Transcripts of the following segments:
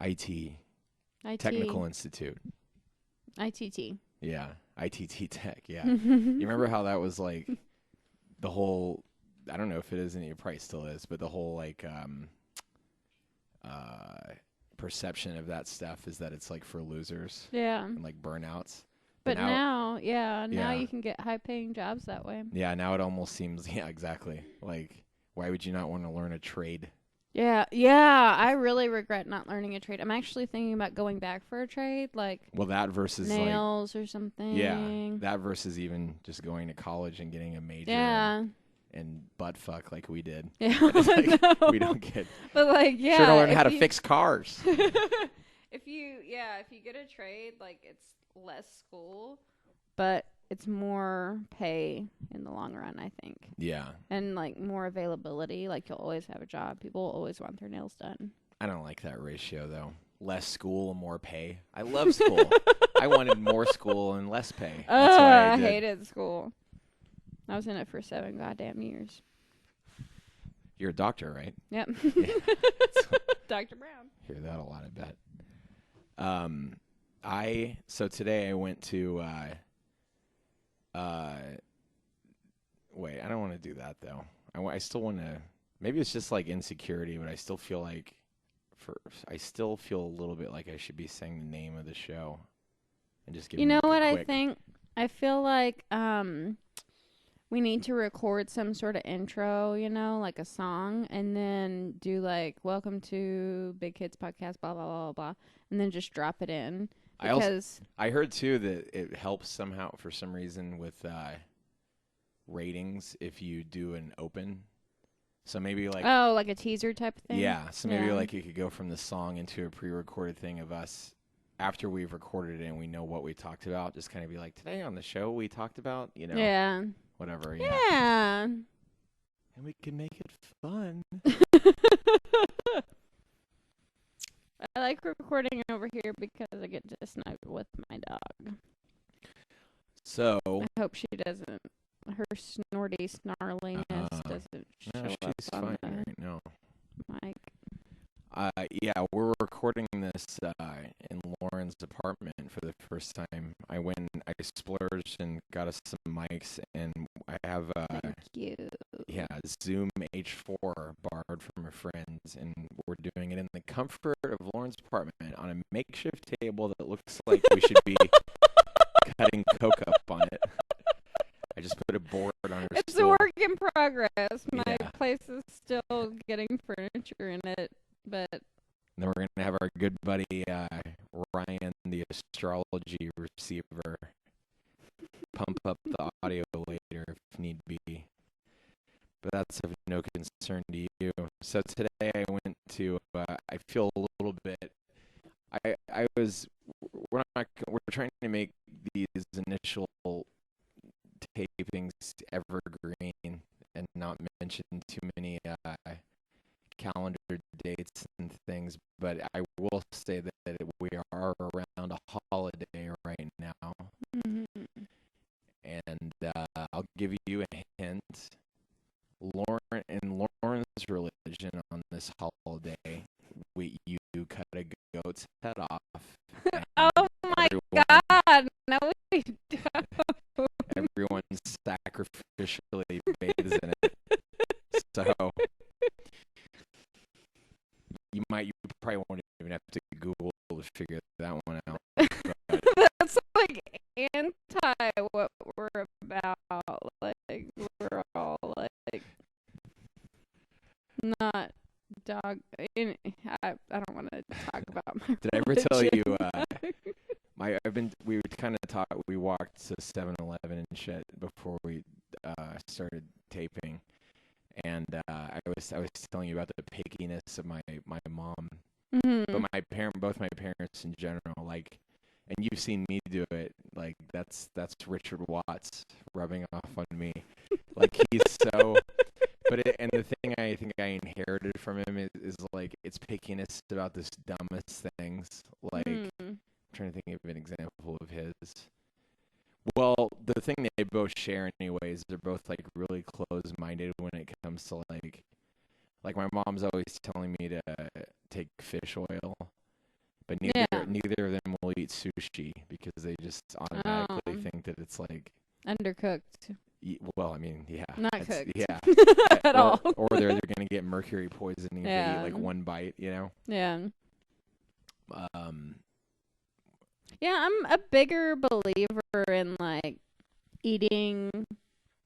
IT. IT. Technical Institute. ITT. Yeah. ITT Tech. Yeah. You remember how that was like the whole, I don't know if it is any, it probably still is, but the whole like perception of that stuff is that it's like for losers Yeah. and like burnouts. But now yeah. you can get high-paying jobs that way. Yeah, now it almost seems, yeah, exactly. Like, why would you not want to learn a trade? Yeah, I really regret not learning a trade. I'm actually thinking about going back for a trade, like Well, that versus nails or something. Yeah, that versus even just going to college and getting a major and butt fuck like we did. Yeah, like, no. We don't get. But like, yeah, sure to learn how to fix cars. if you get a trade, like it's less school, but it's more pay in the long run, I think. Yeah. And like more availability, like you'll always have a job. People always want their nails done. I don't like that ratio though. Less school, more pay. I love school. I wanted more school and less pay. That's why I hated school. I was in it for 7 goddamn years. You're a doctor, right? Yep. Yeah. Dr. Brown. Hear that a lot, I bet. So today I went to wait, I don't want to do that though. I still want to, maybe it's just like insecurity, but I still feel like I still feel a little bit like I should be saying the name of the show and just give You know like what I think? I feel like we need to record some sort of intro, like a song, and then do like "Welcome to Big Kids Podcast," blah blah blah blah, and then just drop it in. Because I heard too that it helps somehow for some reason with ratings if you do an open. So maybe like like a teaser type of thing. Yeah, so maybe like you could go from the song into a pre-recorded thing of us after we've recorded it and we know what we talked about. Just kind of be like, today on the show we talked about, Yeah. Whatever. Yeah. And we can make it fun. I like recording over here because I get to snuggle with my dog. So I hope she doesn't. Her snorty snarliness doesn't show up she's on fine the right now. mic. Yeah, we're recording this in Lauren's apartment for the first time. I splurged and got us some mics, and I have Thank you. Yeah, Zoom H4 borrowed from her friends, and we're doing it in the comfort of Lauren's apartment on a makeshift table that looks like we should be cutting coke up on it. I just put a board on her It's stool. a work in progress. My Yeah. place is still getting furniture in it, but And then we're going to have our good buddy Ryan, the astrology receiver, pump up the audio later if need be. But that's of no concern to you. So today I went to, I feel a little bit, we're trying to make these initial tapings evergreen and not mention too many calendar dates and things, but I will say that we are around a holiday right now. mm-hmm. And I'll give you a hint. In Lauren's religion on this holiday, you cut a goat's head off. Oh my God! No, we don't. Everyone sacrificially bathes in it. So you probably won't even have to Google to figure that one out. That's like anti what we're about. Like we're all like not dog. I don't want to talk about my. Did I ever tell you? We would kind of talk. We walked to 7-Eleven and shit before we started taping, and I was telling you about the pickiness of my mom, Mm-hmm. but both my parents in general, like, and you've seen me do it. Like that's Richard Watts rubbing off on me, like he's so. And the thing I think I inherited from him is like it's pickiness about the dumbest things. Like I'm trying to think of an example of his. Well, the thing they both share anyways, they're both like really close-minded when it comes to like my mom's always telling me to take fish oil, but Yeah. neither of them will eat sushi because they just automatically think that it's like undercooked. Well, I mean, yeah, Not cooked. yeah, At all. or they're gonna get mercury poisoning if they eat like one bite, you know. Yeah. Um. Yeah, I'm a bigger believer in like eating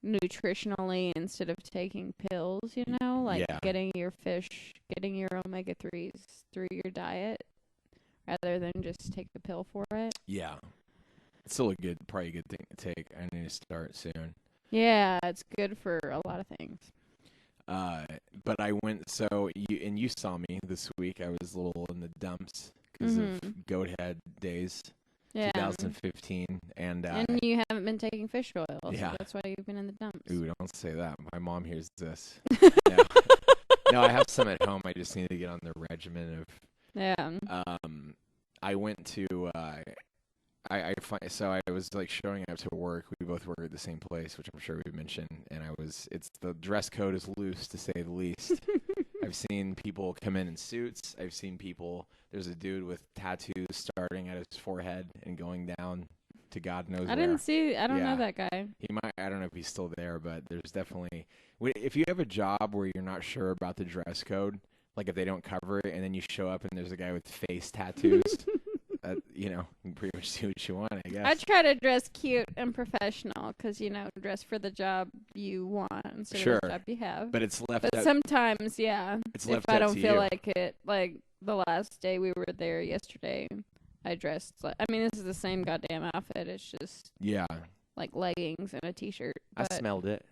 nutritionally instead of taking pills, you know, like getting your omega-3s through your diet rather than just take a pill for it. Yeah. It's still probably a good thing to take. I need to start soon. Yeah, it's good for a lot of things. But I went, you saw me this week. I was a little in the dumps because of goat head days. Yeah. 2015. And you haven't been taking fish oil, yeah. So that's why you've been in the dumps. Ooh, don't say that. My mom hears this. No, I have some at home. I just need to get on the regimen of. Yeah. I went to. I was like showing up to work. We both work at the same place, which I'm sure we've mentioned. And it's the dress code is loose to say the least. I've seen people come in suits. I've seen there's a dude with tattoos starting at his forehead and going down to God knows where. I don't know that guy. I don't know if he's still there, but there's definitely, if you have a job where you're not sure about the dress code, like if they don't cover it and then you show up and there's a guy with face tattoos, you can pretty much do what you want, I guess. I try to dress cute and professional because, dress for the job you want instead of the job you have. But it's left But sometimes, it's left if I up don't to feel you. like it, like the last day we were there yesterday, I dressed this is the same goddamn outfit. It's just like leggings and a t-shirt. I smelled it.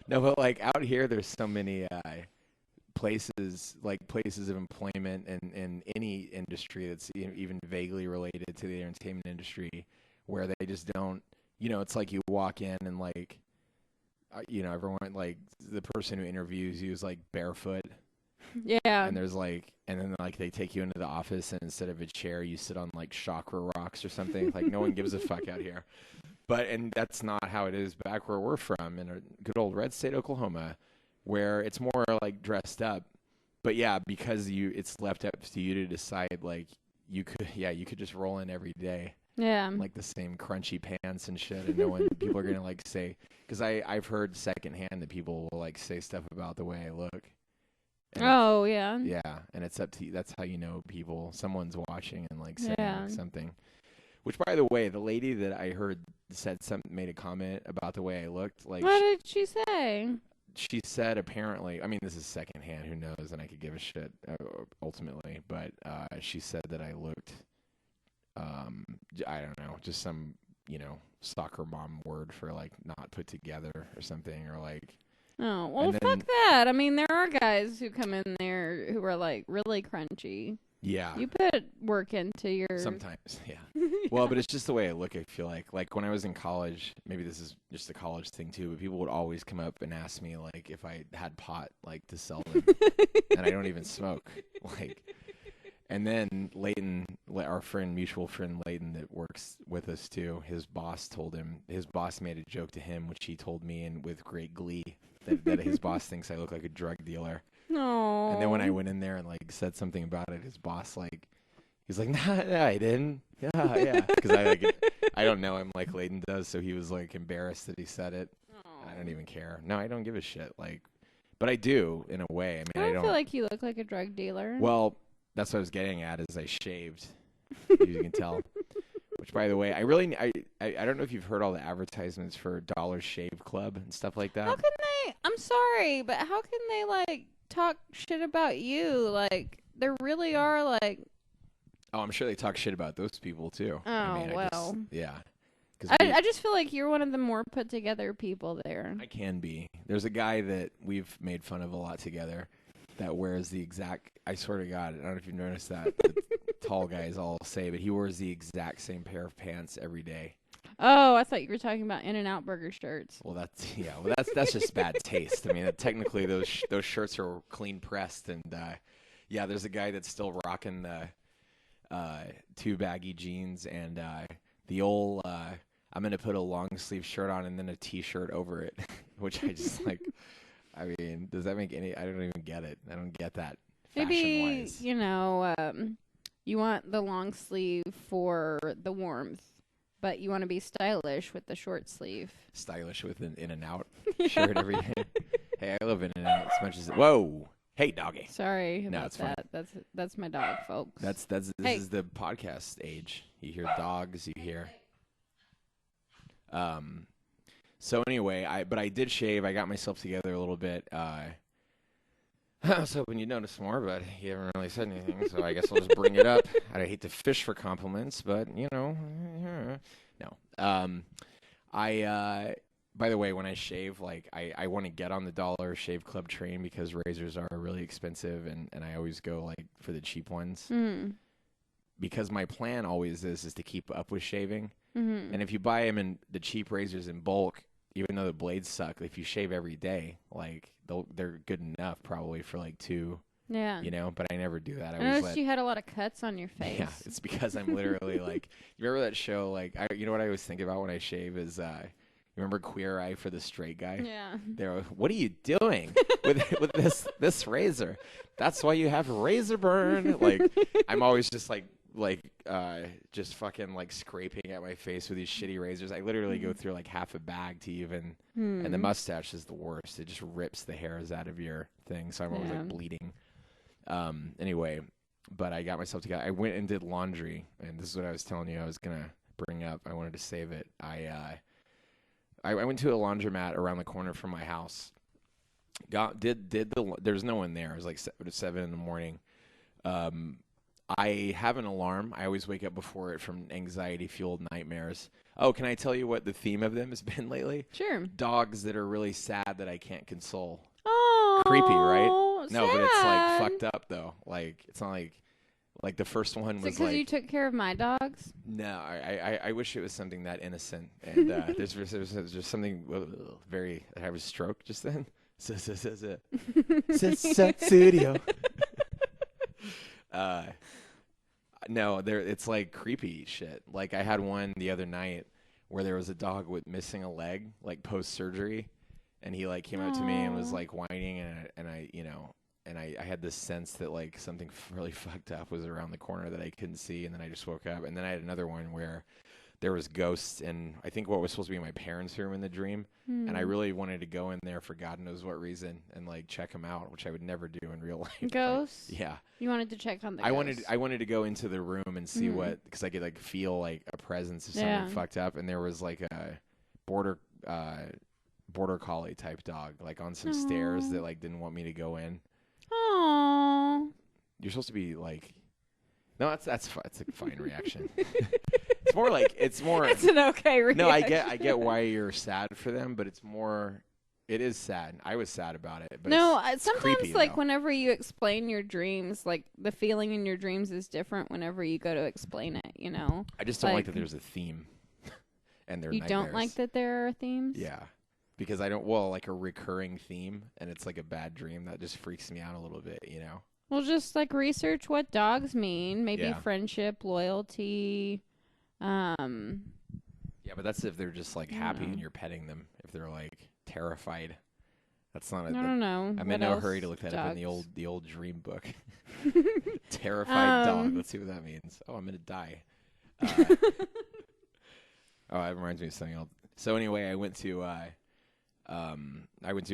No, but like out here, there's so many places of employment in any industry that's even vaguely related to the entertainment industry, where they just don't. It's like you walk in and like, everyone like the person who interviews you is like barefoot. Yeah. And then they take you into the office and instead of a chair, you sit on like chakra rocks or something. Like no one gives a fuck out here. And that's not how it is back where we're from in a good old red state, Oklahoma, where it's more like dressed up. But yeah, because it's left up to you to decide. Like you could just roll in every day. Yeah. Like the same crunchy pants and shit, and people are gonna like say, because I've heard secondhand that people will like say stuff about the way I look. And yeah. Yeah, and it's up to you. That's how someone's watching and like saying something. Which, by the way, the lady that I heard made a comment about the way I looked. Like, what did she say? She said apparently, I mean, this is secondhand, who knows, and I could give a shit ultimately, but she said that I looked, I don't know, just some, soccer mom word for like not put together or something, or like. Oh, well, fuck that. I mean, there are guys who come in there who are like really crunchy. Yeah. You put work into your... Sometimes, yeah. Well, but it's just the way I look, I feel like. Like, when I was in college, maybe this is just a college thing, too, but people would always come up and ask me, like, if I had pot, like, to sell them. And I don't even smoke. Like, and then Leighton, our mutual friend Leighton that works with us, too, his boss made a joke to him, which he told me and with great glee, that his boss thinks I look like a drug dealer. No. And then when I went in there and like said something about it, his boss he's like, nah, I didn't. Yeah. Because I don't know him like Leighton does, so he was like embarrassed that he said it. I don't even care. No, I don't give a shit. Like, but I do in a way. I mean, I don't feel like you look like a drug dealer. Well, that's what I was getting at. Is I shaved, as you can tell. Which, by the way, I don't know if you've heard all the advertisements for Dollar Shave Club and stuff like that. How can they? I'm sorry, but how can they like talk shit about you? Like, there really are like. Oh, I'm sure they talk shit about those people too. Oh, well. Yeah. I just feel like you're one of the more put together people there. I can be. There's a guy that we've made fun of a lot together that wears the exact. I swear to God, I don't know if you've noticed that. The tall guys all say, but he wears the exact same pair of pants every day. Oh, I thought you were talking about In-N-Out burger shirts. Well, that's just bad taste. I mean, technically those shirts are clean pressed, and there's a guy that's still rocking the two baggy jeans and the old. I'm gonna put a long sleeve shirt on and then a t-shirt over it, which I just like. I mean, does that make any? I don't even get it. I don't get that Maybe, fashion-wise. You want the long sleeve for the warmth, but you want to be stylish with the short sleeve. Stylish with an In-N-Out shirt every day. Hey, I love In-N-Out as much as... Whoa! Hey, doggy. Sorry No, about it's fine. that. That's my dog, folks. This is the podcast age. You hear dogs, you hear... So anyway, I did shave. I got myself together a little bit. I was hoping you'd notice more, but you haven't really said anything, so I guess I'll just bring it up. I hate to fish for compliments, but no. By the way, when I shave, like I want to get on the Dollar Shave Club train because razors are really expensive, and I always go like for the cheap ones. Mm. Because my plan always is to keep up with shaving. Mm-hmm. And if you buy them in the cheap razors in bulk, even though the blades suck, if you shave every day, like they're good enough probably for like 2, Yeah. but I never do that. I noticed you had a lot of cuts on your face. Yeah, it's because I'm literally like, you remember that show? Like, you know what I always think about when I shave is, you remember Queer Eye for the Straight Guy? Yeah. They're, what are you doing with this razor? That's why you have razor burn. Like, I'm always just just fucking like scraping at my face with these shitty razors. I literally go through like half a bag to even, and the mustache is the worst. It just rips the hairs out of your thing. So I'm always like bleeding. Anyway, but I got myself together. I went and did laundry, and this is what I was telling you I was going to bring up. I wanted to save it. I went to a laundromat around the corner from my house. There's no one there. It was like 7 in the morning. I have an alarm. I always wake up before it from anxiety-fueled nightmares. Oh, can I tell you what the theme of them has been lately? Sure. Dogs that are really sad that I can't console. Oh, creepy, right? Sad. No, but it's like fucked up though. Like it's not like the first one was because you took care of my dogs? No, I wish it was something that innocent. And there's just something very. I have a stroke just then. Studio. No, it's like creepy shit. Like I had one the other night where there was a dog with missing a leg, like post surgery, and he like came out to me and was like whining, and I had this sense that like something really fucked up was around the corner that I couldn't see, and then I just woke up, and then I had another one where there was ghosts in I think what was supposed to be my parents' room in the dream, and I really wanted to go in there for God knows what reason and like check them out, which I would never do in real life. Ghosts? Yeah. You wanted to check on the ghosts? I wanted to go into the room and see what, because I could like feel like a presence of something fucked up, and there was like a border collie type dog like on some stairs that like didn't want me to go in. Aww. You're supposed to be like, no, that's a fine reaction. It's more like it's an okay reaction. No, I get why you're sad for them, but it is sad. I was sad about it. But no, it's sometimes creepy, like though. Whenever you explain your dreams, like the feeling in your dreams is different whenever you go to explain it. I just don't like that there's a theme, and they're you nightmares. don't like that there are themes. Yeah, because I don't. Well, like a recurring theme, and it's like a bad dream that just freaks me out a little bit. Well, just like research what dogs mean. Maybe friendship, loyalty. Yeah, but that's if they're just like happy and you're petting them. If they're like terrified, that's not. I don't know. I'm in no hurry to look that up in the old dream book. Terrified dog. Let's see what that means. Oh, I'm gonna die. Oh, that reminds me of something else. So anyway, I went to do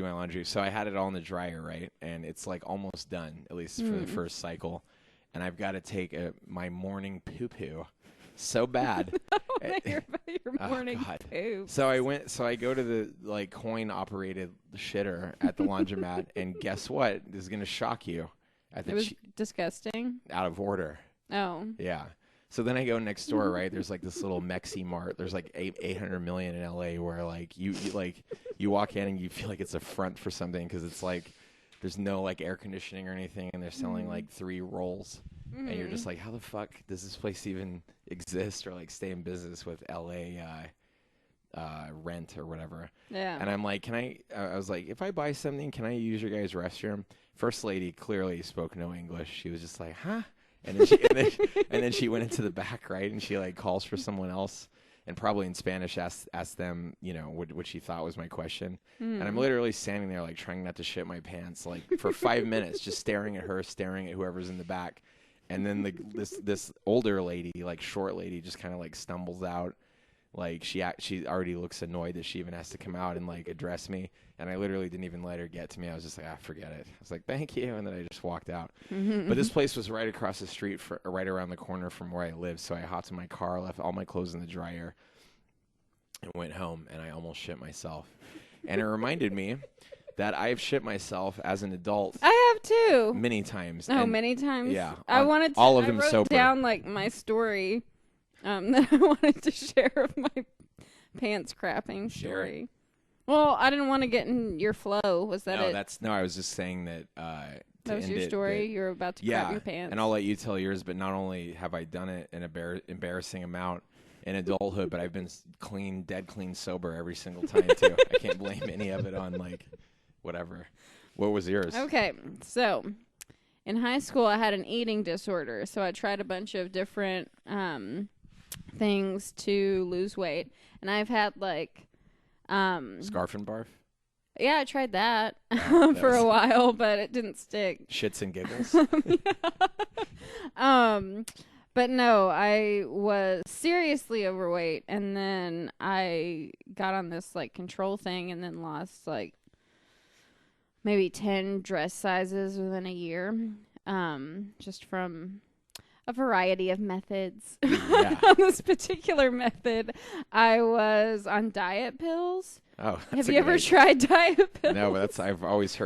my laundry. So I had it all in the dryer, right? And it's like almost done, at least for the first cycle. And I've got to take my morning poo-poo. So bad. Your morning poop. So I go to the like coin operated shitter at the laundromat, and guess what? This is gonna shock you. It was disgusting. Out of order. Oh. Yeah. So then I go next door, right? There's like this little Mexi Mart. There's like 800 million in LA where like you walk in and you feel like it's a front for something because it's like there's no like air conditioning or anything, and they're selling like 3 rolls. And you're just like, how the fuck does this place even exist or like stay in business with LA rent or whatever? Yeah. And I'm like, I was like, if I buy something, can I use your guys' restroom? First lady clearly spoke no English. She was just like, huh? And then she went into the back, right? And she like calls for someone else. and probably in Spanish asked them, what she thought was my question. And I'm literally standing there like trying not to shit my pants like for 5 minutes, just staring at her, staring at whoever's in the back. And then this older lady, like short lady, just kind of like stumbles out. Like she already looks annoyed that she even has to come out and like address me. And I literally didn't even let her get to me. I was just like, forget it. I was like, thank you. And then I just walked out. But this place was right across the street, right around the corner from where I live. So I hopped in my car, left all my clothes in the dryer, and went home. And I almost shit myself. And it reminded me that I've shit myself as an adult. I have too. Many times. Oh, many times? Yeah. I wanted to. All of them I wrote sober. down like my story that I wanted to share of my pants crapping story. Well, I didn't want to get in your flow. Was that it? No, I was just saying that. That was your story. You're about to crap your pants. And I'll let you tell yours. But not only have I done it an embarrassing amount in adulthood, but I've been dead clean sober every single time too. I can't blame any of it on like whatever. What was yours? Okay, so in high school I had an eating disorder, so I tried a bunch of different things to lose weight, and I've had like Scarf and barf? Yeah, I tried that Oh, for a while, but it didn't stick. Shits and giggles? But no, I was seriously overweight, and then I got on this like control thing and then lost like maybe 10 dress sizes within a year, just from a variety of methods. Yeah. On this particular method, I was on diet pills. Oh, have you ever tried diet pills? No, but I've always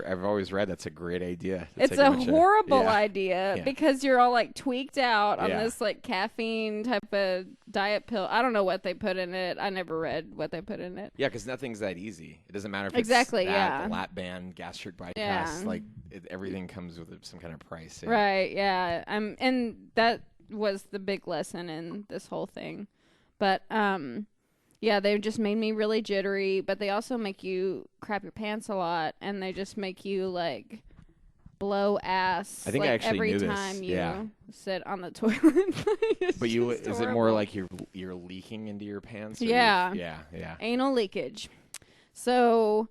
read that's a great idea. It's a horrible yeah. idea because you're all like tweaked out on Yeah. this like caffeine type of diet pill. I don't know what they put in it. I never read what they put in it. Yeah, because nothing's that easy. It doesn't matter if Exactly, it's that, yeah. the lap band, gastric bypass. Yeah. Like everything comes with some kind of price. Yeah. Right, yeah. And that was the big lesson in this whole thing. But yeah, they just made me really jittery, but they also make you crap your pants a lot, and they just make you like blow ass. I think like, I actually every knew this. time you Yeah. sit on the toilet. But is it more horrible. like you're leaking into your pants? Or Yeah. Yeah. Anal leakage. So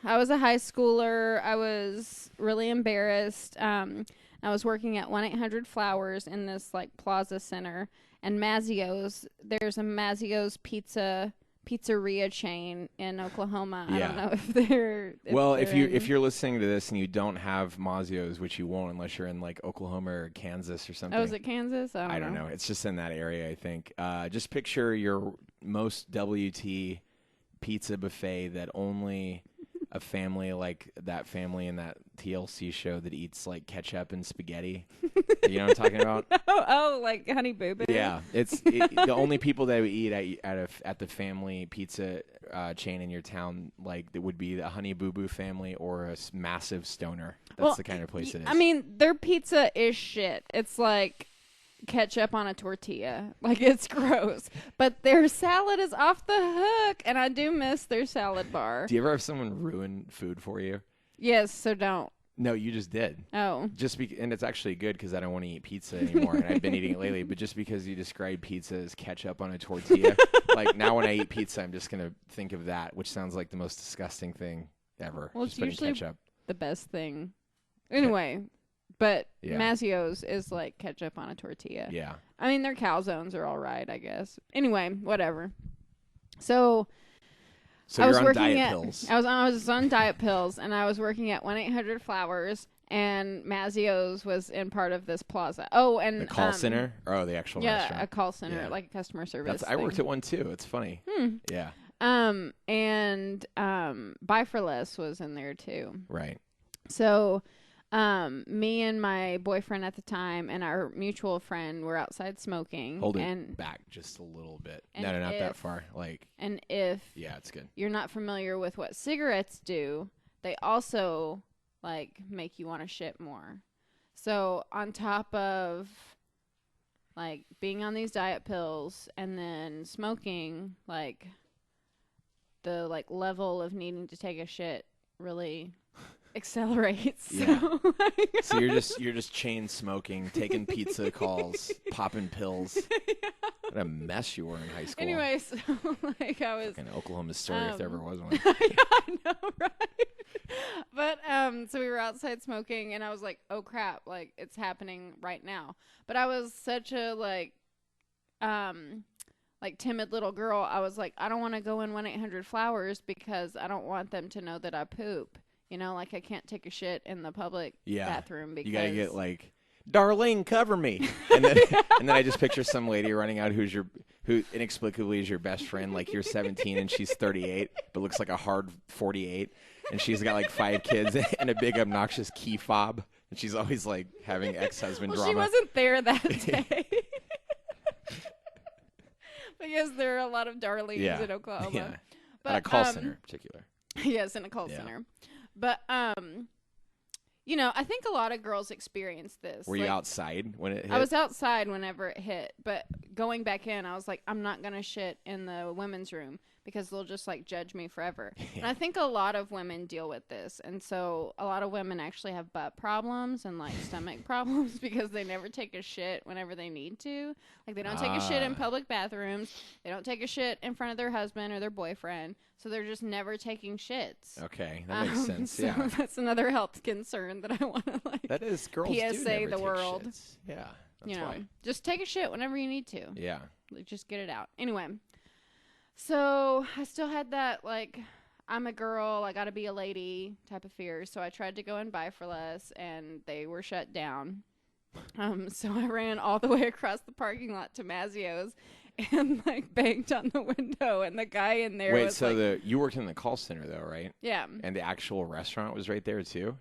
I was a high schooler. I was really embarrassed. I was working at 1-800 Flowers in this like plaza center, and Mazzio's. There's a Mazzio's pizzeria chain in Oklahoma. I don't know if they're. If you're listening to this and you don't have Mazzio's, which you won't unless you're in like Oklahoma or Kansas or something. Oh, is it Kansas? I don't know. It's just in that area, I think. Just picture your most WT pizza buffet that only a family like that family in that TLC show that eats like ketchup and spaghetti. You know what I'm talking about? Oh, like Honey Boo Boo. Yeah, the only people that would eat at the family pizza chain in your town, like it would be the Honey Boo Boo family or a massive stoner. That's the kind of place it is. I mean, their pizza is shit. It's like ketchup on a tortilla. Like, it's gross. But their salad is off the hook, and I do miss their salad bar. Do you ever have someone ruin food for you? Yes, so don't. No, you just did. Oh. And it's actually good because I don't want to eat pizza anymore, and I've been eating it lately. But just because you described pizza as ketchup on a tortilla, like now when I eat pizza, I'm just gonna think of that, which sounds like the most disgusting thing ever. Well, just it's usually ketchup. the best thing. Anyway, but Yeah. Mazzio's is like ketchup on a tortilla. Yeah. I mean, their calzones are all right, I guess. Anyway, whatever. So I was you're on working diet at, pills. I was on diet pills, and I was working at 1-800 Flowers, and Mazzio's was in part of this plaza. Oh, and The call center? Or the actual yeah, restaurant? a call center, Yeah. like a customer service. I worked at one too. It's funny. Yeah. And Buy for Less was in there too. Right. So me and my boyfriend at the time and our mutual friend were outside smoking. Hold it back just a little bit. No, not that far. Like. And if Yeah, it's good. you're not familiar with what cigarettes do, they also like make you want to shit more. So on top of like being on these diet pills and then smoking, like the like level of needing to take a shit really accelerates. Yeah. So, So you're just chain smoking, taking pizza calls, popping pills. What a mess you were in high school. Anyway, so like I was an Oklahoma story if there ever was one. Yeah, I know, right? But so we were outside smoking, and I was like, "Oh crap! Like it's happening right now." But I was such a like timid little girl. I was like, I don't want to go in 1-800-Flowers because I don't want them to know that I poop. You know, like I can't take a shit in the public bathroom because you gotta get like, Darlene, cover me, and then and then I just picture some lady running out who inexplicably is your best friend. Like you're 17 and she's 38, but looks like a hard 48, and she's got like 5 kids and a big obnoxious key fob, and she's always like having ex-husband drama. She wasn't there that day. Because there are a lot of Darlenes in Oklahoma. Yeah. But, at a call center in particular. Yes, in a call center. But, you know, I think a lot of girls experience this. Were you outside when it hit? I was outside whenever it hit. But going back in, I was like, I'm not going to shit in the women's room because they'll just, like, judge me forever. Yeah. And I think a lot of women deal with this. And so a lot of women actually have butt problems and, like, stomach problems because they never take a shit whenever they need to. Like, they don't take a shit in public bathrooms. They don't take a shit in front of their husband or their boyfriend. So they're just never taking shits. Okay, that makes sense, so yeah. that's another health concern that I want to, like, that is, girls PSA do never the take world. Shits. Yeah, that's you know, why. just take a shit whenever you need to. Yeah. Like, just get it out. Anyway. So I still had that, like, I'm a girl, I gotta be a lady type of fear. So I tried to go and buy for less, and they were shut down. So I ran all the way across the parking lot to Mazzio's and, like, banged on the window, and the guy in there was so like, you worked in the call center, though, right? Yeah. And the actual restaurant was right there, too?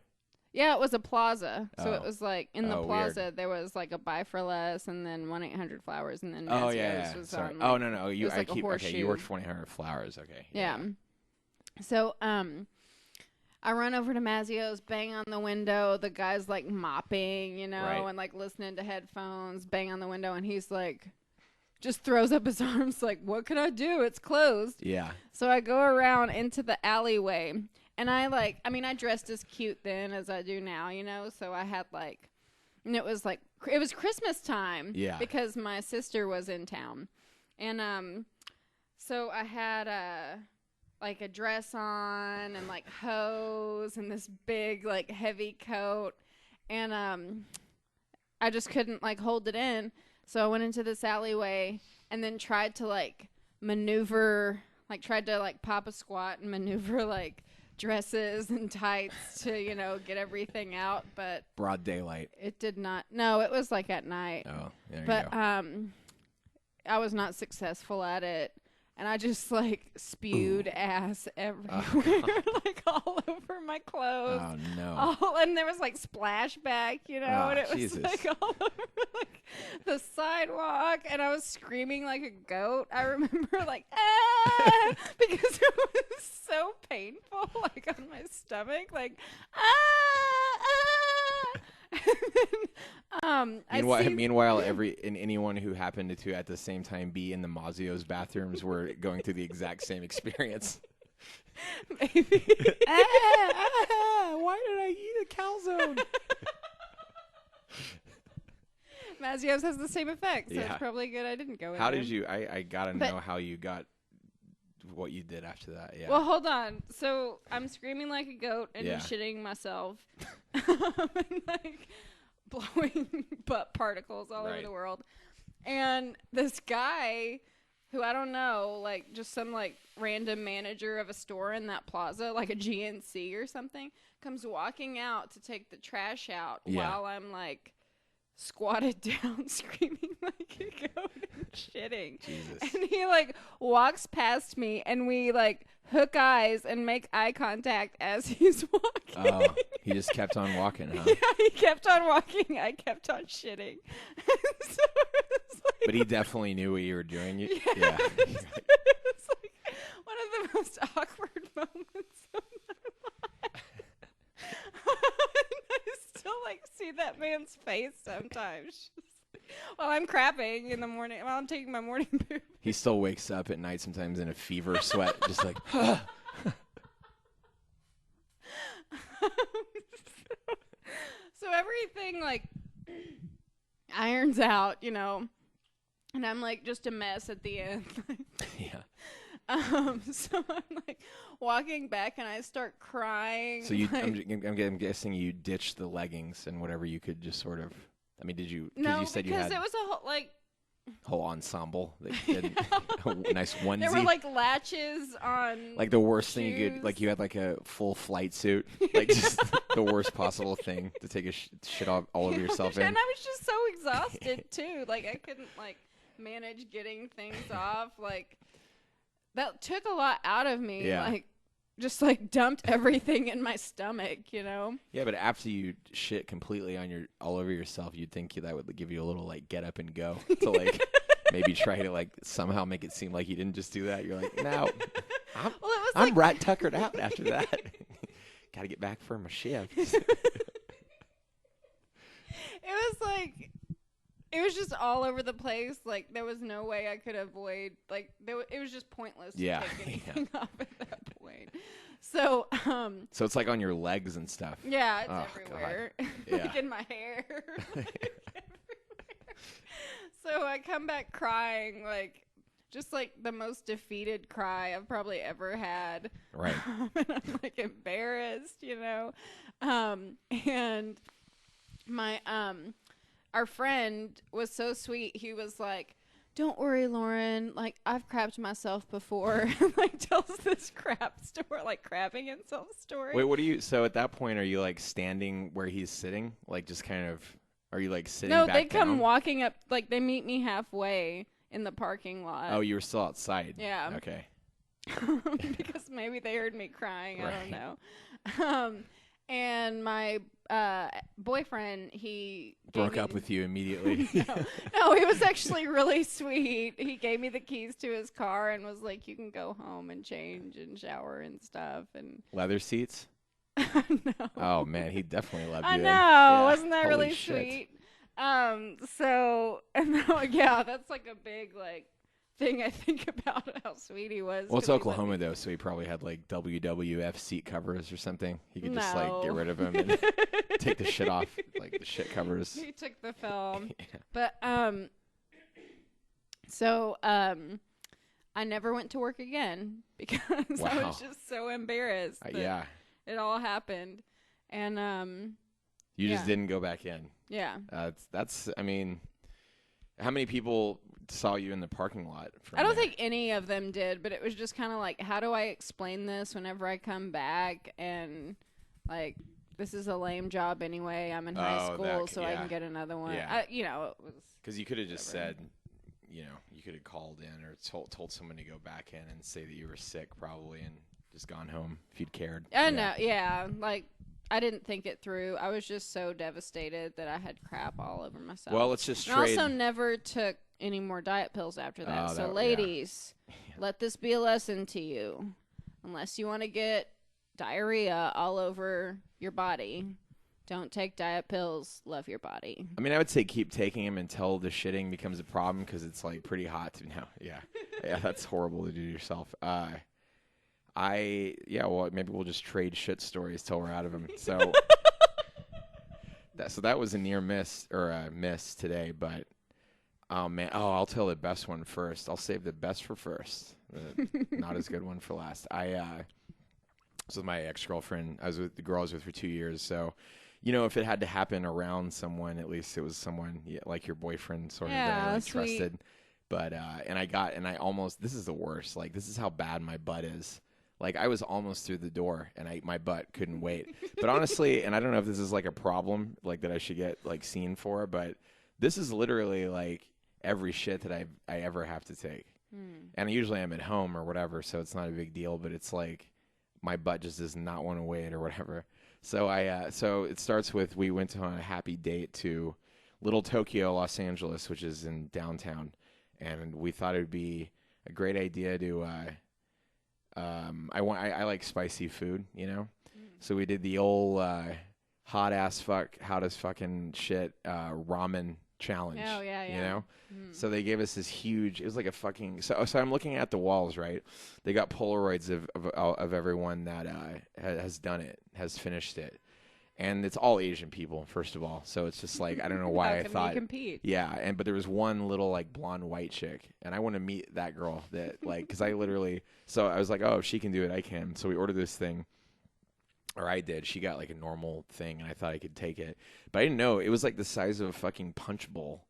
Yeah, it was a plaza. So it was like in the plaza weird. there was like a buy for less and then 1-800-Flowers and then Mazzio's was Sorry. on, like, no. you worked for 1-800-Flowers. Okay. Yeah. So I run over to Mazzio's, bang on the window. The guy's like mopping, you know, and like listening to headphones, bang on the window, and he's like just throws up his arms like, "What can I do? It's closed." Yeah. So I go around into the alleyway. And I dressed as cute then as I do now, you know? So I had, like, and it was Christmas time. Yeah. Because my sister was in town. And, so I had, like, a dress on and, like, hose and this big, like, heavy coat. And, I just couldn't, like, hold it in. So I went into this alleyway and then tried to, like, pop a squat and maneuver, like, dresses and tights to, you know, get everything out, but broad daylight. It did not. No, it was like at night. Oh, there you go. But I was not successful at it, and I just like spewed ass everywhere, like all over my clothes. Oh no! And there was like splashback, you know, and it was like all over like the sidewalk, and I was screaming like a goat. I remember like because it was so painful, like on my stomach, like and then, meanwhile, anyone who happened to at the same time be in the Mazzio's bathrooms were going through the exact same experience. Maybe. Why did I eat a calzone? Mazzio's has the same effect, so it's probably good I didn't go in How there. did you? I gotta know how you got what you did after that. Yeah. Well, hold on. So I'm screaming like a goat and shitting myself, and like blowing butt particles all over the world. And this guy, who I don't know, like just some like random manager of a store in that plaza, like a GNC or something, comes walking out to take the trash out while I'm like squatted down screaming like a goat and shitting. Jesus. And he like walks past me and we like hook eyes and make eye contact as he's walking. Oh, he just kept on walking, huh? Yeah, he kept on walking. I kept on shitting. So but he definitely knew what you were doing. Yeah. It's like one of the most awkward moments of my life. I still like see that man's face sometimes while I'm crapping in the morning, while I'm taking my morning poop. He still wakes up at night sometimes in a fever sweat, just like, so everything like irons out, you know, and I'm like just a mess at the end. Yeah. So I'm like walking back, and I start crying. So like, I'm guessing you ditched the leggings and whatever you could just sort of. I mean, did you? No, you said you because had it was a whole like. whole ensemble, a nice onesie. There were like latches on. Like the worst shoes. thing you could, like you had like a full flight suit, like just the worst possible thing to take a shit all over yourself in. And I was just so exhausted too. Like I couldn't like manage getting things off. Like that took a lot out of me. Yeah. Like just like dumped everything in my stomach, you know? Yeah, but after you shit completely all over yourself, you'd think that would give you a little like get up and go to like maybe try to like somehow make it seem like you didn't just do that. You're like, no, I'm right tuckered out after that. Got to get back for my shift. It was just all over the place. Like there was no way I could avoid. Like it was just pointless to take anything off at that point. So so it's like on your legs and stuff. Yeah, it's everywhere. Like in my hair. So I come back crying, like just like the most defeated cry I've probably ever had. Right. And I'm like embarrassed, you know. And my our friend was so sweet. He was like, "Don't worry, Lauren. Like, I've crapped myself before." Like, tells this crap story, like crapping himself story. Wait, what are you? So at that point, are you like standing where he's sitting, like just kind of? Are you like sitting? No, back they come down? walking up. Like, they meet me halfway in the parking lot. Oh, you were still outside. Yeah. Okay. Because maybe they heard me crying. Right. I don't know. And my boyfriend, he broke up with you immediately. No, he was actually really sweet. He gave me the keys to his car and was like, "You can go home and change and shower and stuff." And leather seats? No. Oh man, he definitely loved you. I know. Yeah. Wasn't that Holy really shit. sweet? So, and yeah, that's like a big like thing I think about how sweet he was. Well, it's Oklahoma though, so he probably had like WWF seat covers or something. He could just like get rid of them and take the shit off, like the shit covers. He took the film. Yeah. But so I never went to work again because I was just so embarrassed. Yeah. It all happened, and you just didn't go back in. Yeah. That's. I mean, how many people saw you in the parking lot? I don't think any of them did, but it was just kind of like, how do I explain this whenever I come back? And like, this is a lame job anyway. I'm in high school, so I can get another one. Yeah. You know, it was because you could have just said, you know, you could have called in or told someone to go back in and say that you were sick, probably, and just gone home if you'd cared. I know, yeah. Like, I didn't think it through. I was just so devastated that I had crap all over myself. Well, let's just trade. I also never took any more diet pills after that. So, ladies, let this be a lesson to you. Unless you want to get diarrhea all over your body, don't take diet pills. Love your body. I mean, I would say keep taking them until the shitting becomes a problem because it's like pretty hot to now. Yeah. Yeah, that's horrible to do to yourself. Well, maybe we'll just trade shit stories till we're out of them. So, that was a near miss or a miss today. But oh man, I'll tell the best one first. I'll save the best for first. Not as good one for last. I was with my ex-girlfriend. I was with the girl I was with for 2 years. So, you know, if it had to happen around someone, at least it was someone like your boyfriend, sort of that I trusted. But this is the worst. Like, this is how bad my butt is. Like, I was almost through the door, and my butt couldn't wait. But honestly, and I don't know if this is, like, a problem, like, that I should get, like, seen for, but this is literally, like, every shit that I ever have to take. And usually I'm at home or whatever, so it's not a big deal, but it's, like, my butt just does not want to wait or whatever. So so it starts with we went on a happy date to Little Tokyo, Los Angeles, which is in downtown, and we thought it would be a great idea to I like spicy food, you know? So we did the old hottest fucking shit ramen challenge. Oh, yeah. You know? So they gave us this huge, it was like a fucking, so I'm looking at the walls, right? They got Polaroids of everyone that has done it, has finished it. And it's all Asian people, first of all. So it's just like, I don't know why How I can thought. we compete? Yeah, but there was one little like blonde white chick, and I want to meet that girl that like, because I literally, so I was like, oh, if she can do it, I can. So we ordered this thing, or I did. She got like a normal thing, and I thought I could take it, but I didn't know it was like the size of a fucking punch bowl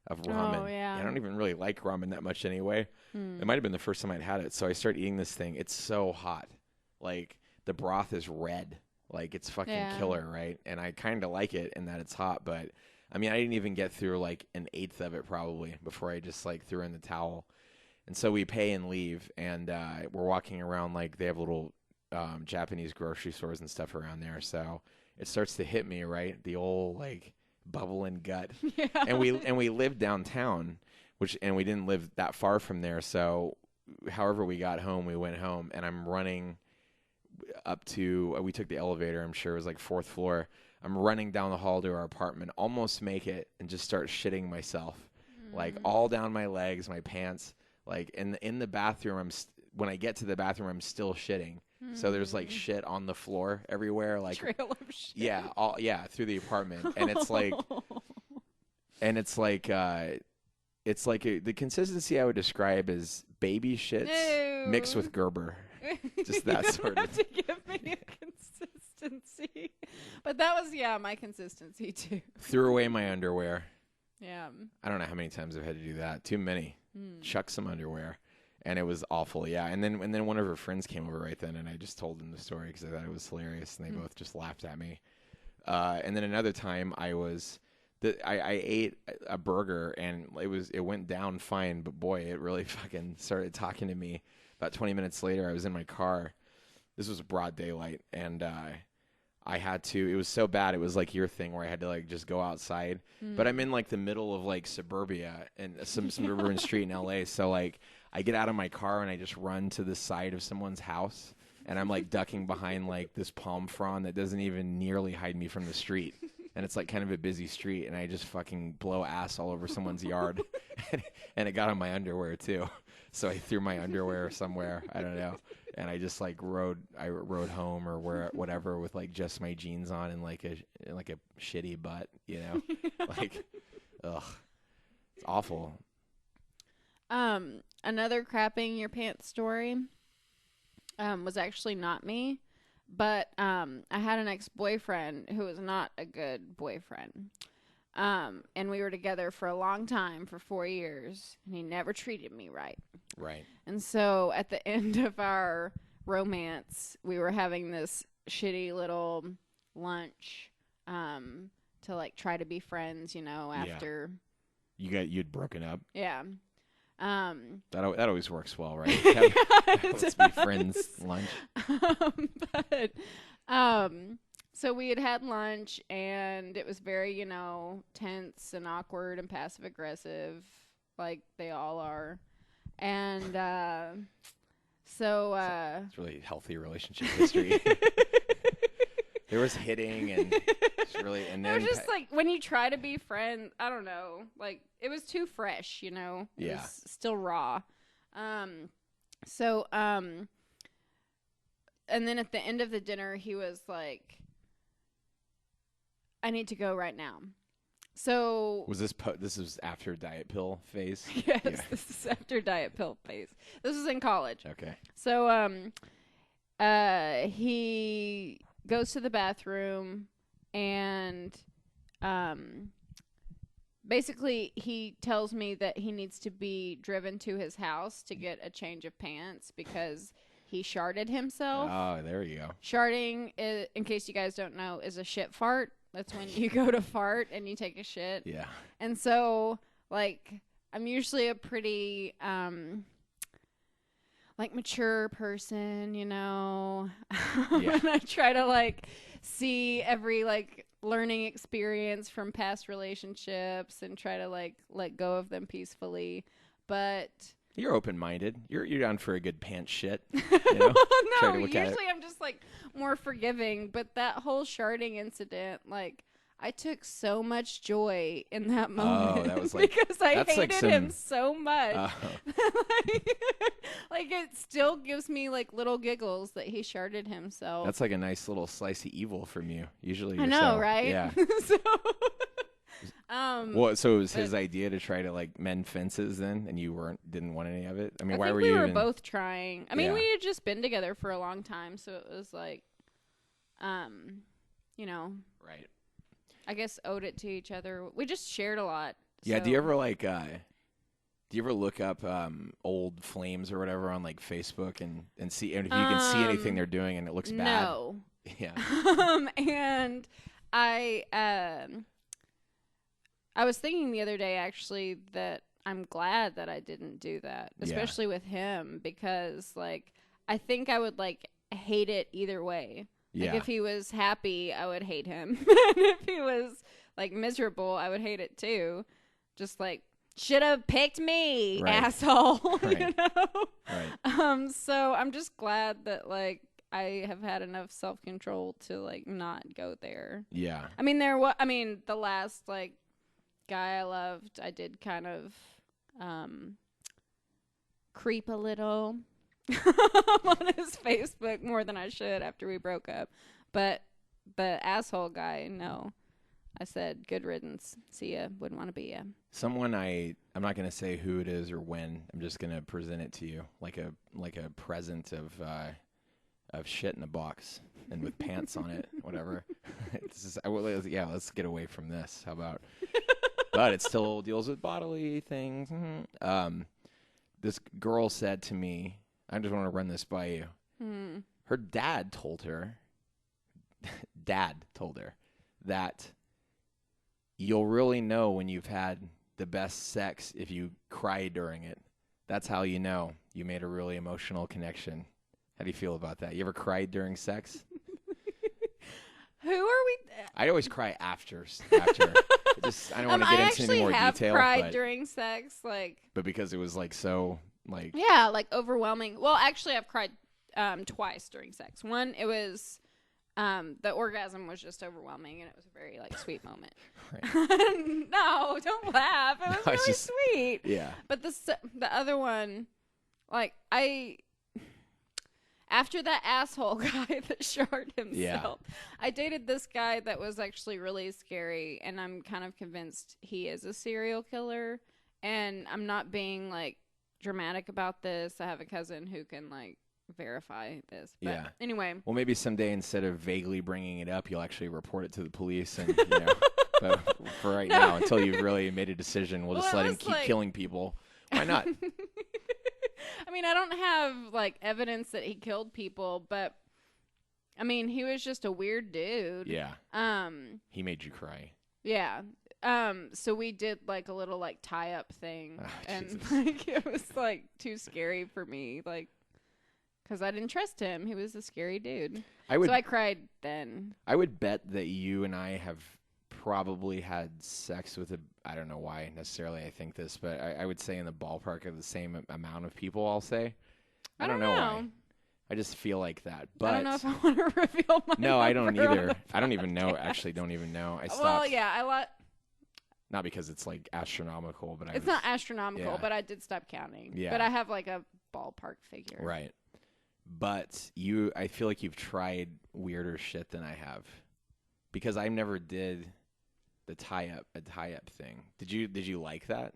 of ramen. Oh, yeah. I don't even really like ramen that much anyway. It might have been the first time I'd had it. So I started eating this thing. It's so hot, like the broth is red. Like, it's fucking killer, right? And I kind of like it in that it's hot, but, I mean, I didn't even get through, like, an eighth of it probably before I just, like, threw in the towel. And so we pay and leave, and we're walking around, like, they have little Japanese grocery stores and stuff around there. So it starts to hit me, right? The old, like, bubbling gut. Yeah. And we lived downtown, and we didn't live that far from there. So however we got home, we went home, and I'm running up to we took the elevator, I'm sure it was like 4th floor. I'm running down the hall to our apartment, almost make it, and just start shitting myself, like all down my legs, my pants, like in the bathroom. When I get to the bathroom, I'm still shitting. So there's like shit on the floor everywhere, like trail of shit. Yeah, through the apartment. And it's like the consistency I would describe as baby shits mixed with Gerber. Just that you sort don't of. have to give me a consistency. But that was, my consistency too. Threw away my underwear. Yeah. I don't know how many times I've had to do that. Too many. Chuck some underwear. And it was awful, yeah. And then one of her friends came over right then, and I just told them the story because I thought it was hilarious, and they both just laughed at me. And then another time I ate a burger, and it went down fine, but boy, it really fucking started talking to me. About 20 minutes later, I was in my car. This was broad daylight, and I had to. It was so bad. It was like your thing where I had to like just go outside. But I'm in like the middle of like suburbia and some suburban street in LA. So like I get out of my car and I just run to the side of someone's house, and I'm like ducking behind like this palm frond that doesn't even nearly hide me from the street. And it's like kind of a busy street, and I just fucking blow ass all over someone's yard, and it got on my underwear too. So I threw my underwear somewhere, I don't know, and I just like rode home or whatever with like just my jeans on and like a shitty butt, you know, like, ugh, it's awful. Another crapping your pants story, was actually not me, but I had an ex-boyfriend who was not a good boyfriend. And we were together for a long time, for 4 years, and he never treated me right. Right. And so at the end of our romance, we were having this shitty little lunch, to like try to be friends, after. Yeah. You'd broken up. Yeah. That always works well, right? Let's be friends lunch. So we had lunch, and it was very, tense and awkward and passive aggressive, like they all are. And it's really healthy relationship history. There was hitting and and then it was just like when you try to be friends, I don't know, like it was too fresh, It was still raw. And then at the end of the dinner, he was like, I need to go right now. So was this was after diet pill phase? Yes, yeah. This is after diet pill phase. This was in college. Okay. So he goes to the bathroom, and basically he tells me that he needs to be driven to his house to get a change of pants because he sharted himself. Oh, there you go. Sharting, in case you guys don't know, is a shit fart. That's when you go to fart and you take a shit. Yeah. And so, like, I'm usually a pretty, mature person, Yeah. When I try to, like, see every, like, learning experience from past relationships and try to, like, let go of them peacefully. But you're open-minded. You're down for a good pants shit. No, usually I'm just like more forgiving. But that whole sharding incident, like, I took so much joy in that moment. Oh, that was like because I that's hated like him so much. like, like it still gives me like little giggles that he sharded himself. That's like a nice little slice of evil from you. Usually, I know, right? Yeah. so, Well, so it was his idea to try to like mend fences then, and you didn't want any of it. I mean, why were you? We were even... both trying. I mean, we had just been together for a long time, so it was like, you know, right. I guess owed it to each other. We just shared a lot. Yeah. So. Do you ever like? Do you ever look up old flames or whatever on like Facebook and see and if you can see anything they're doing and it looks bad? No. Yeah. And I was thinking the other day actually that I'm glad that I didn't do that, especially with him, because like I think I would like hate it either way. Yeah. Like if he was happy, I would hate him. And if he was like miserable, I would hate it too. Just like should have picked me, asshole. Right. You know? Right. So I'm just glad that like I have had enough self-control to like not go there. Yeah. I mean the last like guy I loved, I did kind of creep a little on his Facebook more than I should after we broke up. But the asshole guy, no. I said, good riddance. See ya. Wouldn't want to be ya. Someone I'm not going to say who it is or when. I'm just going to present it to you like a present of shit in a box and with pants on it, whatever. Let's get away from this. How about? But it still deals with bodily things. This girl said to me, I just want to run this by you. Her dad told her that you'll really know when you've had the best sex if you cry during it. That's how you know you made a really emotional connection. How do you feel about that? You ever cried during sex? Who are we? I always cry after. I don't want to get into any more detail. I actually have cried during sex, but because it was like so, like yeah, like overwhelming. Well, actually, I've cried twice during sex. One, it was the orgasm was just overwhelming, and it was a very like sweet moment. Right. No, don't laugh. It was really sweet. Yeah. But the other one, like after that asshole guy that sharded himself, I dated this guy that was actually really scary, and I'm kind of convinced he is a serial killer. And I'm not being like dramatic about this. I have a cousin who can like verify this. But anyway. Well, maybe someday instead of vaguely bringing it up, you'll actually report it to the police. And but for right now, until you've really made a decision, we'll just let him keep killing people. Why not? I mean, I don't have like evidence that he killed people, but I mean, he was just a weird dude. Yeah. He made you cry. Yeah. So we did like a little like tie up thing, and Jesus. like it was like too scary for me, like because I didn't trust him. He was a scary dude. So I cried then. I would bet that you and I have probably had sex with I don't know why necessarily I think this, but I would say in the ballpark of the same amount of people. I'll say. I don't know why. I just feel like that. But I don't know if I want to reveal my No, I don't either. I don't even know. Actually, don't even know. I stopped. Well, yeah, Not because it's like astronomical, but it's not astronomical, but I did stop counting. Yeah. But I have like a ballpark figure. Right. But I feel like you've tried weirder shit than I have, because I never did the tie up thing. Did you like that?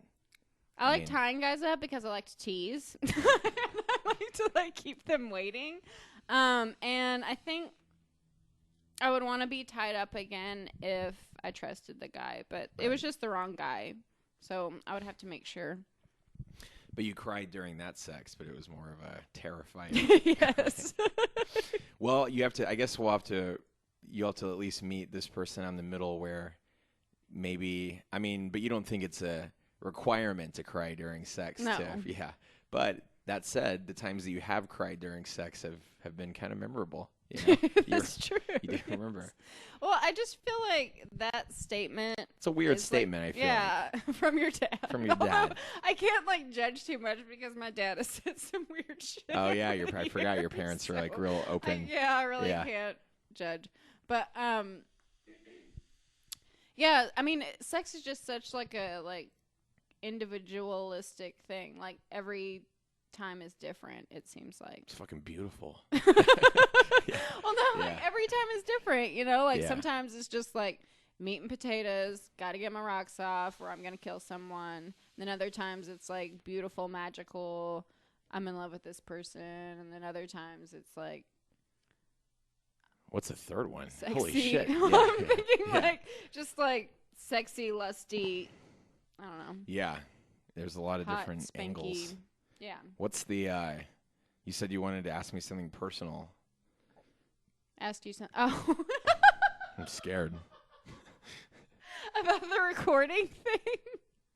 I like tying guys up because I like to tease. I like to like keep them waiting. And I think I would want to be tied up again if I trusted the guy, but it was just the wrong guy. So I would have to make sure. But you cried during that sex, but it was more of a terrifying. Yes. Well, you have to. I guess you'll have to at least meet this person on the middle where maybe. I mean, but you don't think it's a requirement to cry during sex? No. Yeah. But that said, the times that you have cried during sex have been kind of memorable. You know? That's true. You do remember. Well, I just feel like that statement. It's a weird statement, like, I feel like. From your dad. From your dad. I can't like judge too much because my dad has said some weird shit. Oh yeah, I forgot your parents are like real open. I really can't judge. But Yeah, I mean, sex is just such like a individualistic thing. Like every time is different, it seems like. It's fucking beautiful. Well, no, like every time is different, you know? Like sometimes it's just like meat and potatoes, got to get my rocks off, or I'm going to kill someone. And then other times it's like beautiful, magical, I'm in love with this person. And then other times it's like, what's the third one? sexy. Holy shit. I'm thinking like, just like sexy, lusty, I don't know. Yeah. There's a lot of hot, different spanky. angles. Yeah. What's the, you said you wanted to ask me something personal. Asked you something. Oh. I'm scared. About the recording thing?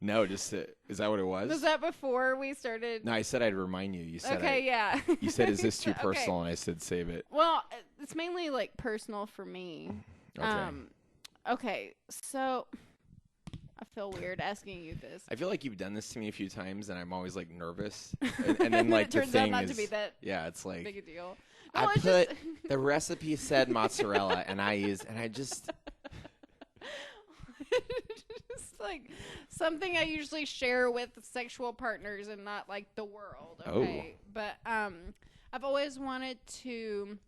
No, just is that what it was? Was that before we started? No, I said I'd remind you. You said yeah. You said, is this too personal? And I said, save it. Well, it's mainly like personal for me. Okay. Okay, so I feel weird asking you this. I feel like you've done this to me a few times, and I'm always like nervous. And then like it the turns thing out not is, to be that yeah, it's like big a deal. I No, put the recipe said mozzarella, and I just. It's like something I usually share with sexual partners and not like the world. Okay, but I've always wanted to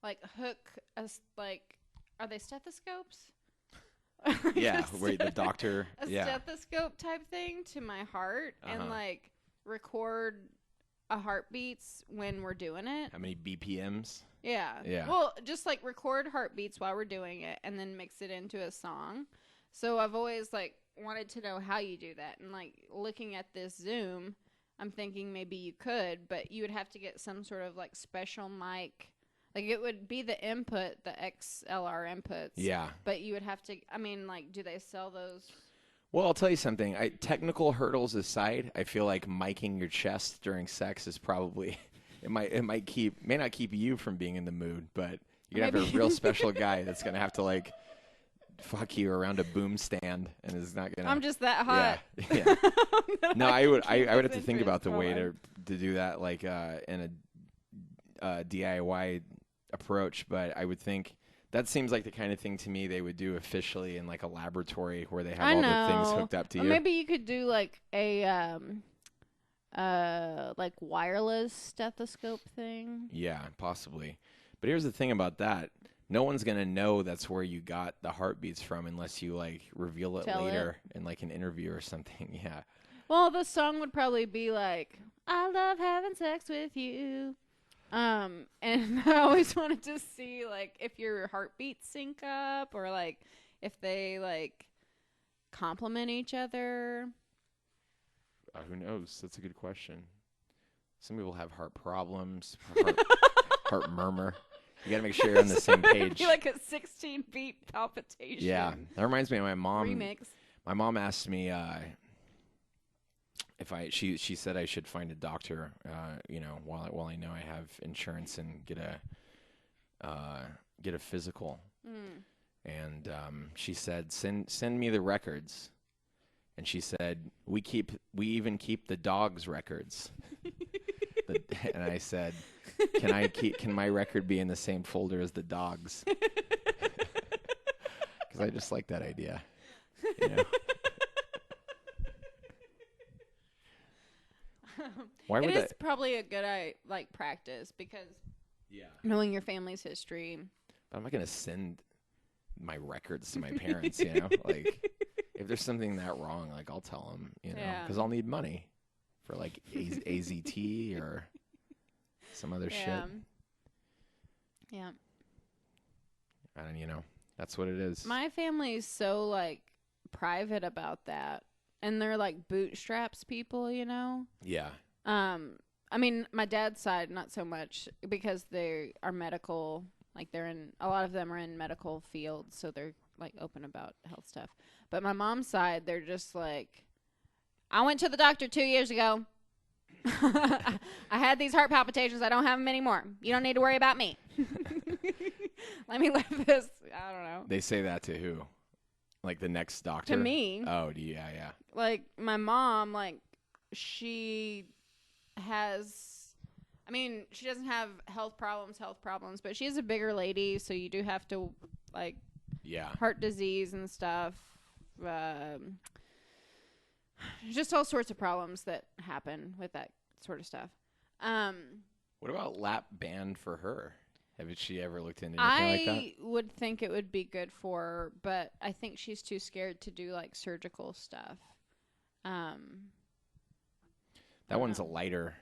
like hook us like, are they stethoscopes? Yeah, where the doctor. A stethoscope type thing to my heart and like record a heartbeats when we're doing it. How many BPMs? Yeah. Well, just like record heartbeats while we're doing it and then mix it into a song. So I've always like wanted to know how you do that. And like looking at this Zoom, I'm thinking maybe you could, but you would have to get some sort of like special mic. Like it would be the input, the XLR inputs. Yeah. But you would have to, I mean, like, do they sell those? Well, I'll tell you something. Technical hurdles aside, I feel like miking your chest during sex is probably it may not keep you from being in the mood, but you're gonna have a real special guy that's gonna have to like fuck you around a boom stand and is not gonna. I'm just that hot. Yeah. No, I would have to think about the way to do that, like in a DIY approach, but I would think. That seems like the kind of thing to me they would do officially in like a laboratory where they have all the things hooked up to you. Maybe you could do like a like wireless stethoscope thing. Yeah, possibly. But here's the thing about that. No one's going to know that's where you got the heartbeats from unless you like reveal it later in like an interview or something. Yeah. Well, the song would probably be like, I love having sex with you. And I always wanted to see, like, if your heartbeats sync up or, like, if they, like, complement each other. Who knows? That's a good question. Some people have heart problems, heart murmur. You got to make sure you're on the same page. It'd be like a 16-beat palpitation. Yeah. That reminds me of my mom. Remix. My mom asked me if she said I should find a doctor, while I know I have insurance and get a physical. And she said, send me the records. And she said, we even keep the dog's records. And I said, can my record be in the same folder as the dog's? Because I just like that idea. You know? It is probably a good practice because knowing your family's history. But I'm not gonna send my records to my parents, you know. Like if there's something that wrong, like I'll tell them, you know, because I'll need money for like AZT or some other shit. Yeah. And that's what it is. My family's so like private about that. And they're like bootstraps people, you know? Yeah. I mean, my dad's side, not so much because they are medical. Like a lot of them are in medical fields, so they're like open about health stuff. But my mom's side, they're just like, I went to the doctor 2 years ago. I had these heart palpitations. I don't have them anymore. You don't need to worry about me. Let me live this. I don't know. They say that to who? Like the next doctor? To me. Oh, yeah. Like my mom, like she doesn't have health problems, but she is a bigger lady, so you do have to like Yeah. heart disease and stuff. Just all sorts of problems that happen with that sort of stuff. What about lap band for her? Have she ever looked into anything like that? I would think it would be good for her, but I think she's too scared to do like surgical stuff. That one's a lighter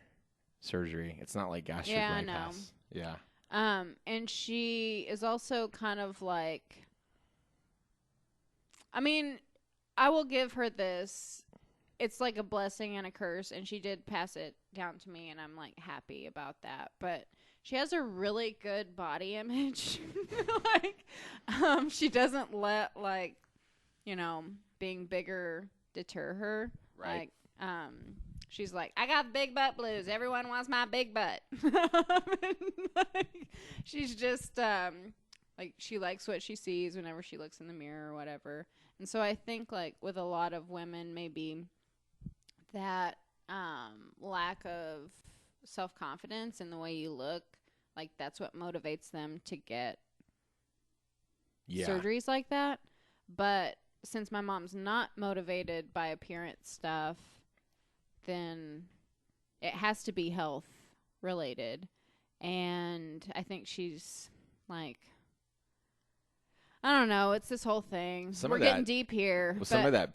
surgery. It's not like gastric bypass. Yeah. And she is also kind of like, I mean, I will give her this. It's like a blessing and a curse, and she did pass it down to me, and I'm like happy about that. But she has a really good body image. Like, she doesn't let like, being bigger deter her. Right. Like, she's like, I got big butt blues. Everyone wants my big butt. Like, she's just like, she likes what she sees whenever she looks in the mirror or whatever. And so I think like with a lot of women, maybe that lack of self-confidence in the way you look, like that's what motivates them to get surgeries like that. But since my mom's not motivated by appearance stuff, then it has to be health related. And I think she's like, I don't know. It's this whole thing. We're getting deep here. Well, some of that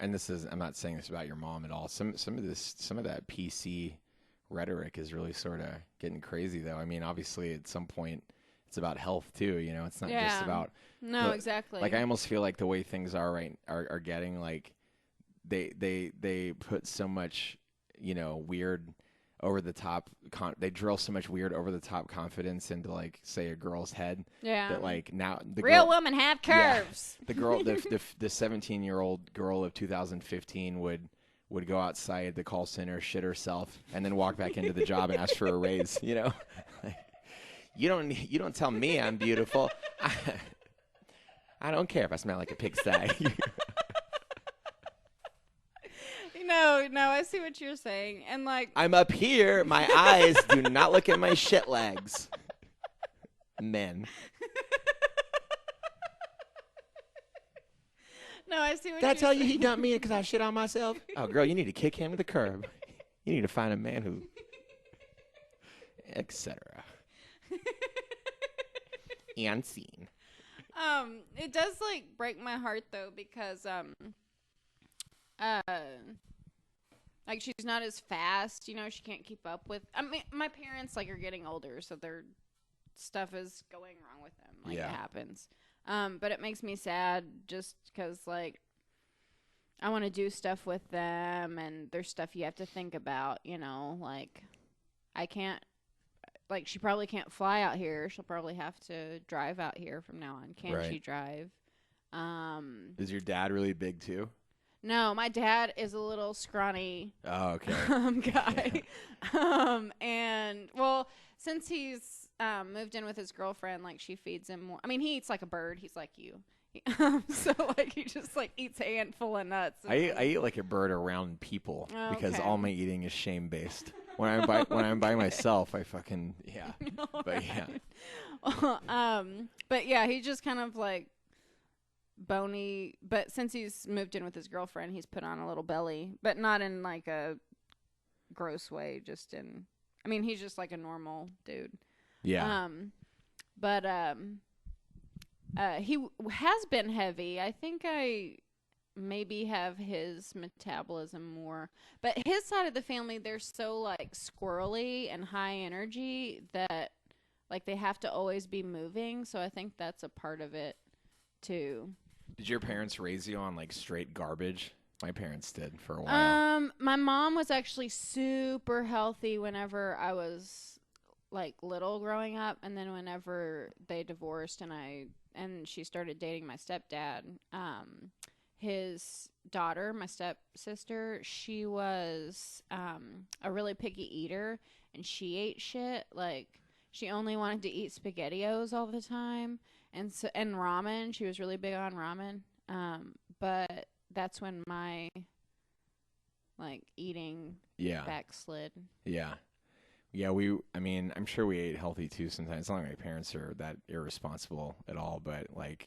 and this is, I'm not saying this about your mom at all. Some of that PC rhetoric is really sort of getting crazy, though. I mean, obviously, at some point, it's about health too. It's not just about. No, exactly. Like I almost feel like the way things are are getting like, they put so much, weird over the top. They drill so much weird over the top confidence into like, say, a girl's head. Yeah. That like now the real women have curves. Yeah, the girl, the 17-year-old girl of 2015 would go outside the call center, shit herself, and then walk back into the job and ask for a raise. Like, you don't tell me I'm beautiful. I don't care if I smell like a pigsty. No, I see what you're saying. And like, I'm up here. My eyes do not look at my shit legs. Men. No, I see what Did I you're tell you saying. he dumped me because I shit on myself? Oh, girl, you need to kick him to the curb. You need to find a man who, etc. And scene. It does like break my heart though, because like she's not as fast, she can't keep up with. I mean, my parents like are getting older, so their stuff is going wrong with them. Like, it happens. But it makes me sad just because like I want to do stuff with them, and there's stuff you have to think about. Like I can't. Like, she probably can't fly out here. She'll probably have to drive out here from now on. Can she drive? Is your dad really big too? No, my dad is a little scrawny okay. Guy. And, well, since he's moved in with his girlfriend, like, she feeds him more. I mean, he eats like a bird. He's like you. So, like, he just, like, eats a handful of nuts. I eat like a bird around people because all my eating is shame-based. When I'm by myself, I fucking But yeah. But yeah, he's just kind of like bony. But since he's moved in with his girlfriend, he's put on a little belly, but not in like a gross way. Just in, I mean, he's just like a normal dude. Yeah. But he has been heavy. I think I maybe have his metabolism more, but his side of the family, they're so like squirrely and high energy that like they have to always be moving, so I think that's a part of it too. Did your parents raise you on like straight garbage? My parents did for a while. My mom was actually super healthy whenever I was like little growing up, and then whenever they divorced and she started dating my stepdad, his daughter, my stepsister, she was a really picky eater, and she ate shit. Like, she only wanted to eat SpaghettiOs all the time, and ramen. She was really big on ramen. But that's when my like eating backslid. Yeah. Yeah, I mean, I'm sure we ate healthy too sometimes. It's not like my parents are that irresponsible at all, but like,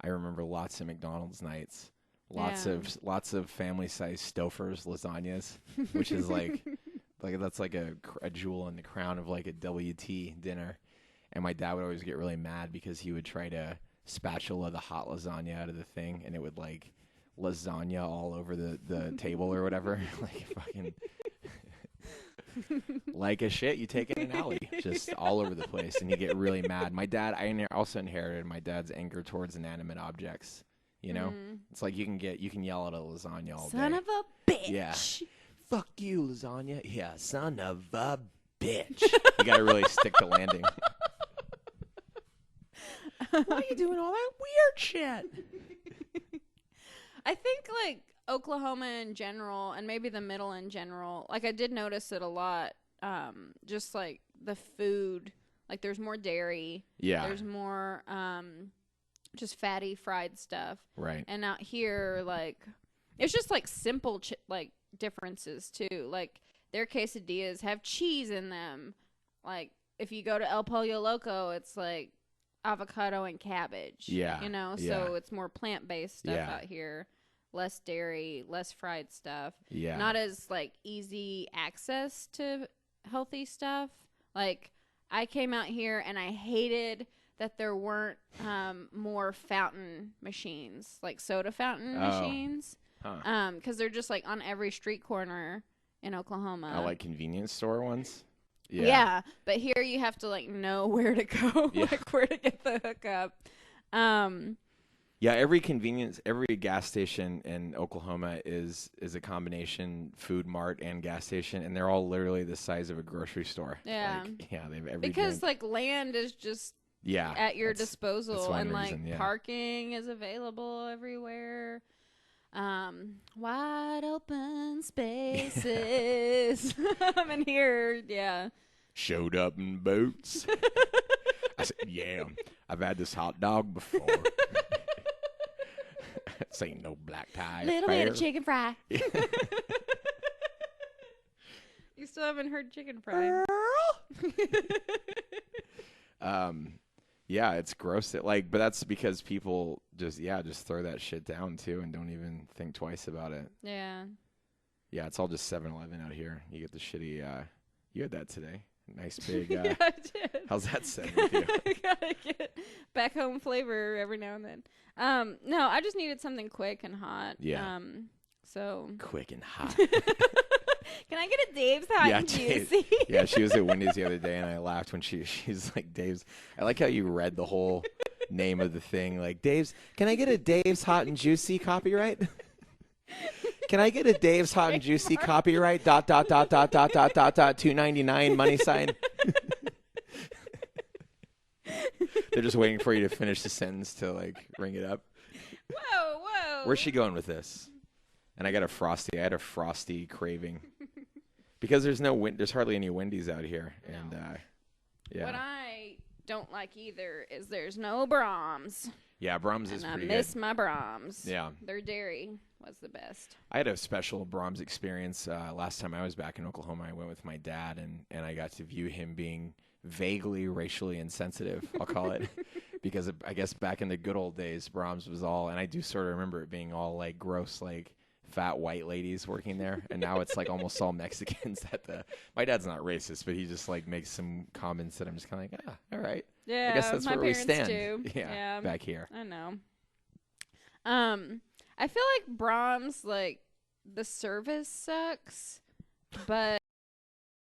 I remember lots of McDonald's nights, Yeah. lots of family-sized Stouffer's lasagnas, which is like that's like a jewel in the crown of like a WT dinner. And my dad would always get really mad because he would try to spatula the hot lasagna out of the thing, and it would like lasagna all over the table or whatever. Like fucking like a shit you take in an alley, just all over the place, and you get really mad. My dad, also inherited my dad's anger towards inanimate objects. You know, it's like you can yell at a lasagna all day. Son of a bitch. Yeah. Fuck you, lasagna. Yeah, son of a bitch. You got to really stick to landing. Why are you doing all that weird shit? I think like Oklahoma in general, and maybe the middle in general, like I did notice it a lot. Just like the food, like there's more dairy. Yeah. There's more just fatty fried stuff. Right. And out here, like it's just like simple like differences too. Like their quesadillas have cheese in them. Like if you go to El Pollo Loco, it's like avocado and cabbage. Yeah. You know, so it's more plant-based stuff out here. Less dairy, less fried stuff. Yeah. Not as like easy access to healthy stuff. Like I came out here and I hated that there weren't more fountain machines, like soda fountain machines. Huh. Because they're just like on every street corner in Oklahoma. I like convenience store ones. Yeah, but here you have to like know where to go, like where to get the hookup. Yeah, every gas station in Oklahoma is a combination food mart and gas station, and they're all literally the size of a grocery store. Yeah, like, yeah, they have every because like land is just at your disposal, and like parking is available everywhere. Wide open spaces. I'm in here, Showed up in boots. I said, yeah, I've had this hot dog before. This ain't no black tie. Little bit of chicken fry. You still haven't heard chicken fry. Yeah, it's gross. But that's because people just throw that shit down too and don't even think twice about it. Yeah. Yeah, it's all just 7-Eleven out here. You get the shitty. You had that today. Nice big. Yeah, I did. How's that set with you? I gotta get back home flavor every now and then. No, I just needed something quick and hot. Yeah. So quick and hot. Can I get a Dave's hot and juicy? Yeah, she was at Wendy's the other day, and I laughed when she's like, Dave's. I like how you read the whole name of the thing. Like, Dave's. Can I get a Dave's hot and juicy copyright? Can I get a Dave's hot and juicy copyright? ... $2.99 money sign. They're just waiting for you to finish the sentence to like ring it up. Whoa. Where's she going with this? And I got a Frosty. I had a Frosty craving because there's hardly any Wendy's out here, and What I don't like either is there's no Brahms. Yeah, Brahms is pretty good. I miss my Brahms. Yeah, their dairy was the best. I had a special Brahms experience last time I was back in Oklahoma. I went with my dad, and I got to view him being vaguely racially insensitive, I'll call it, because I guess back in the good old days, Brahms was all, and I do sort of remember it being all like gross, like fat white ladies working there, and now it's like almost all Mexicans my dad's not racist, but he just like makes some comments that I'm just kind of like, all right. Yeah, I guess that's where we stand. Do. Yeah, back here. I know. I feel like Brahms, like the service sucks, but